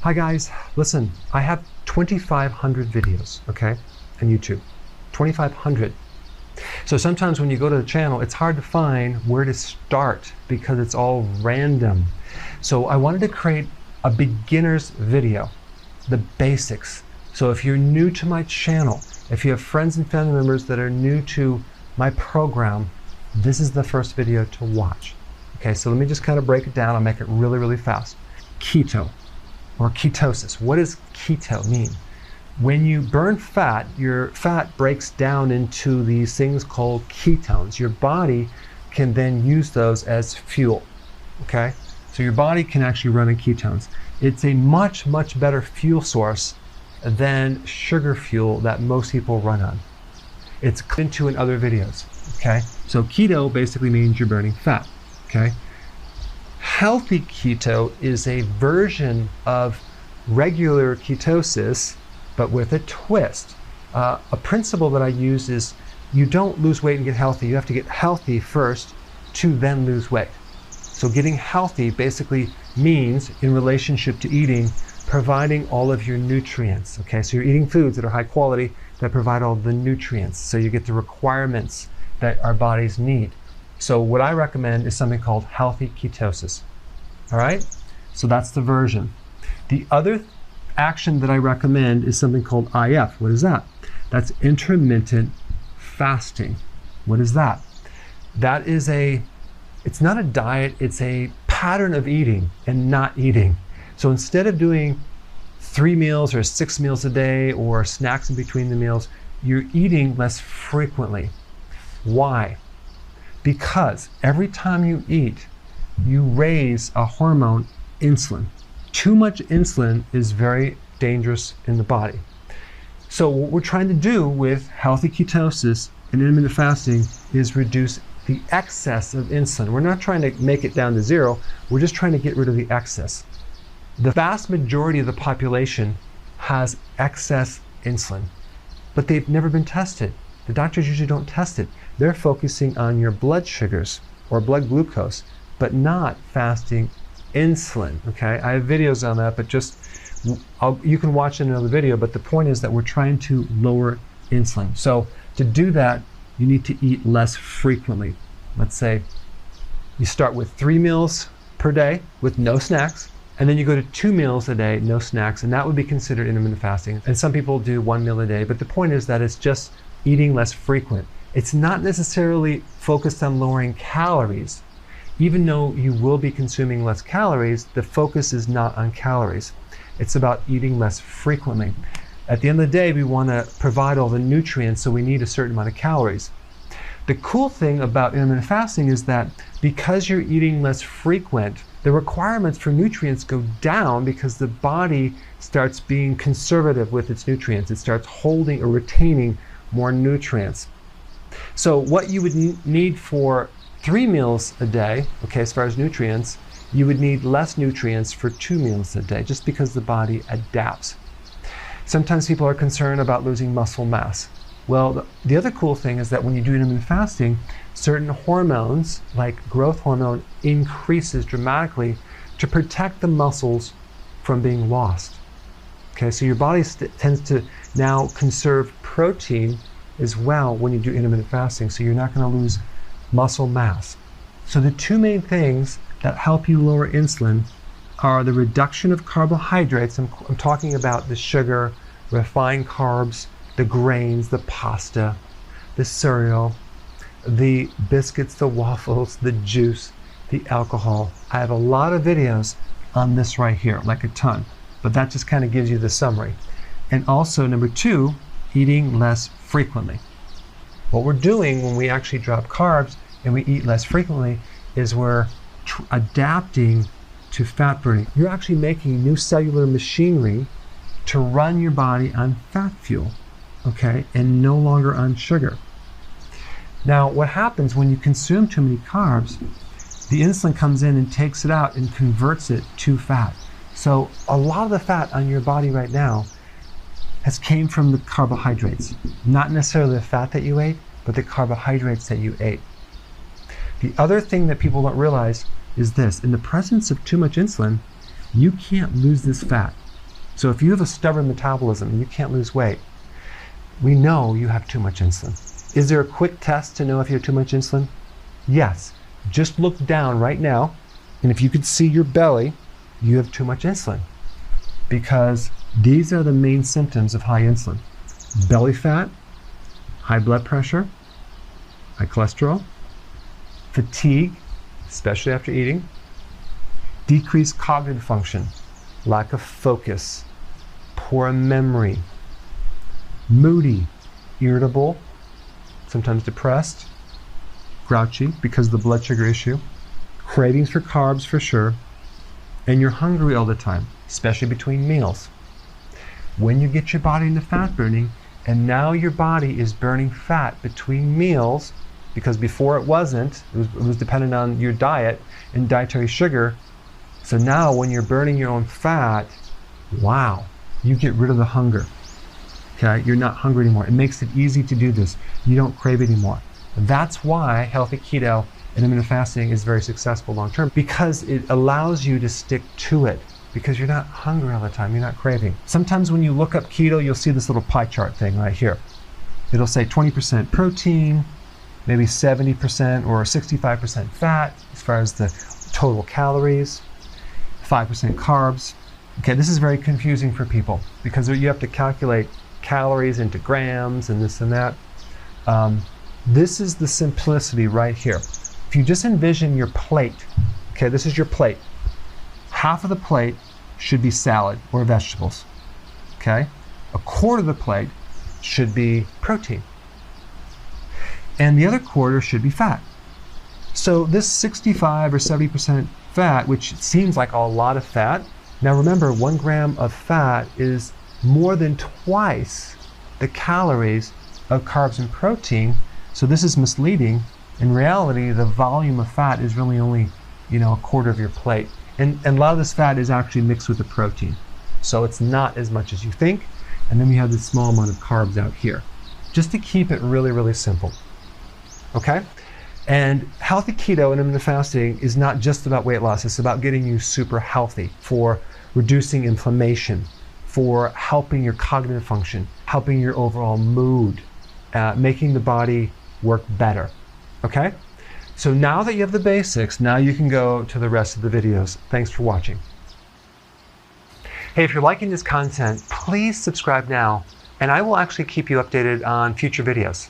Hi guys, listen, I have 2,500 videos, okay, on YouTube, 2,500. So sometimes when you go to the channel, it's hard to find where to start because it's all random. So I wanted to create a beginner's video, the basics. So if you're new to my channel, if you have friends and family members that are new to my program, this is the first video to watch. Okay, so let me just kind of break it down. I'll make it really, really fast. Keto. Or ketosis. What does keto mean? When you burn fat, your fat breaks down into these things called ketones. Your body can then use those as fuel, okay? So your body can actually run on ketones. It's a much, much better fuel source than sugar fuel that most people run on. It's into in other videos, okay? So keto basically means you're burning fat, okay? Healthy keto is a version of regular ketosis, but with a twist. A principle that I use is you don't lose weight and get healthy. You have to get healthy first to then lose weight. So getting healthy basically means, in relationship to eating, providing all of your nutrients. Okay, so you're eating foods that are high quality that provide all the nutrients. So you get the requirements that our bodies need. So what I recommend is something called healthy ketosis. All right, so that's the version. The other action that I recommend is something called IF. What is that? That's intermittent fasting. What is that? That is it's not a diet, it's a pattern of eating and not eating. So instead of doing 3 meals or 6 meals a day or snacks in between the meals, you're eating less frequently. Why? Because every time you eat, you raise a hormone, insulin. Too much insulin is very dangerous in the body. So what we're trying to do with healthy ketosis and intermittent fasting is reduce the excess of insulin. We're not trying to make it down to zero, we're just trying to get rid of the excess. The vast majority of the population has excess insulin, but they've never been tested. The doctors usually don't test it. They're focusing on your blood sugars or blood glucose, but not fasting insulin, okay? I have videos on that, but just, you can watch another video, but the point is that we're trying to lower insulin. So to do that, you need to eat less frequently. Let's say you start with 3 meals per day with no snacks, and then you go to 2 meals a day, no snacks, and that would be considered intermittent fasting. And some people do 1 meal a day, but the point is that it's just eating less frequent. It's not necessarily focused on lowering calories. Even though you will be consuming less calories, the focus is not on calories. It's about eating less frequently. At the end of the day, we want to provide all the nutrients, so we need a certain amount of calories. The cool thing about intermittent fasting is that because you're eating less frequent, the requirements for nutrients go down because the body starts being conservative with its nutrients. It starts holding or retaining more nutrients. So what you would need for 3 meals a day, okay, as far as nutrients, you would need less nutrients for 2 meals a day, just because the body adapts. Sometimes people are concerned about losing muscle mass. Well, the other cool thing is that when you do intermittent fasting, certain hormones, like growth hormone, increases dramatically to protect the muscles from being lost. Okay, so your body tends to now conserve protein as well when you do intermittent fasting, so you're not going to lose muscle mass. So the 2 main things that help you lower insulin are the reduction of carbohydrates. I'm talking about the sugar, refined carbs, the grains, the pasta, the cereal, the biscuits, the waffles, the juice, the alcohol. I have a lot of videos on this right here, like a ton, but that just kind of gives you the summary. And also, number 2, eating less frequently. What we're doing when we actually drop carbs and we eat less frequently is we're adapting to fat burning. You're actually making new cellular machinery to run your body on fat fuel, okay, and no longer on sugar. Now, what happens when you consume too many carbs, the insulin comes in and takes it out and converts it to fat. So a lot of the fat on your body right now has came from the carbohydrates. Not necessarily the fat that you ate, but the carbohydrates that you ate. The other thing that people don't realize is this: in the presence of too much insulin, you can't lose this fat. So if you have a stubborn metabolism and you can't lose weight, we know you have too much insulin. Is there a quick test to know if you have too much insulin? Yes. Just look down right now, and if you could see your belly, you have too much insulin. Because these are the main symptoms of high insulin. Belly fat, high blood pressure, high cholesterol, fatigue, especially after eating, decreased cognitive function, lack of focus, poor memory, moody, irritable, sometimes depressed, grouchy because of the blood sugar issue, cravings for carbs for sure, and you're hungry all the time, especially between meals. When you get your body into fat burning, and now your body is burning fat between meals, because before it wasn't, it was dependent on your diet and dietary sugar. So now when you're burning your own fat, wow, you get rid of the hunger. Okay, you're not hungry anymore. It makes it easy to do this. You don't crave it anymore. That's why healthy keto and intermittent fasting is very successful long term, because it allows you to stick to it, because you're not hungry all the time, you're not craving. Sometimes when you look up keto, you'll see this little pie chart thing right here. It'll say 20% protein, maybe 70% or 65% fat as far as the total calories, 5% carbs. Okay, this is very confusing for people because you have to calculate calories into grams and this and that. This is the simplicity right here. If you just envision your plate, okay, this is your plate. Half of the plate should be salad or vegetables, okay? A quarter of the plate should be protein. And the other quarter should be fat. So this 65 or 70% fat, which seems like a lot of fat, now remember 1 gram of fat is more than twice the calories of carbs and protein. So this is misleading. In reality, the volume of fat is really only, a quarter of your plate. And a lot of this fat is actually mixed with the protein. So it's not as much as you think. And then we have this small amount of carbs out here, just to keep it really, really simple. Okay? And healthy keto and intermittent fasting is not just about weight loss. It's about getting you super healthy, for reducing inflammation, for helping your cognitive function, helping your overall mood, making the body work better. Okay? So now that you have the basics, now you can go to the rest of the videos. Thanks for watching. Hey, if you're liking this content, please subscribe now, and I will actually keep you updated on future videos.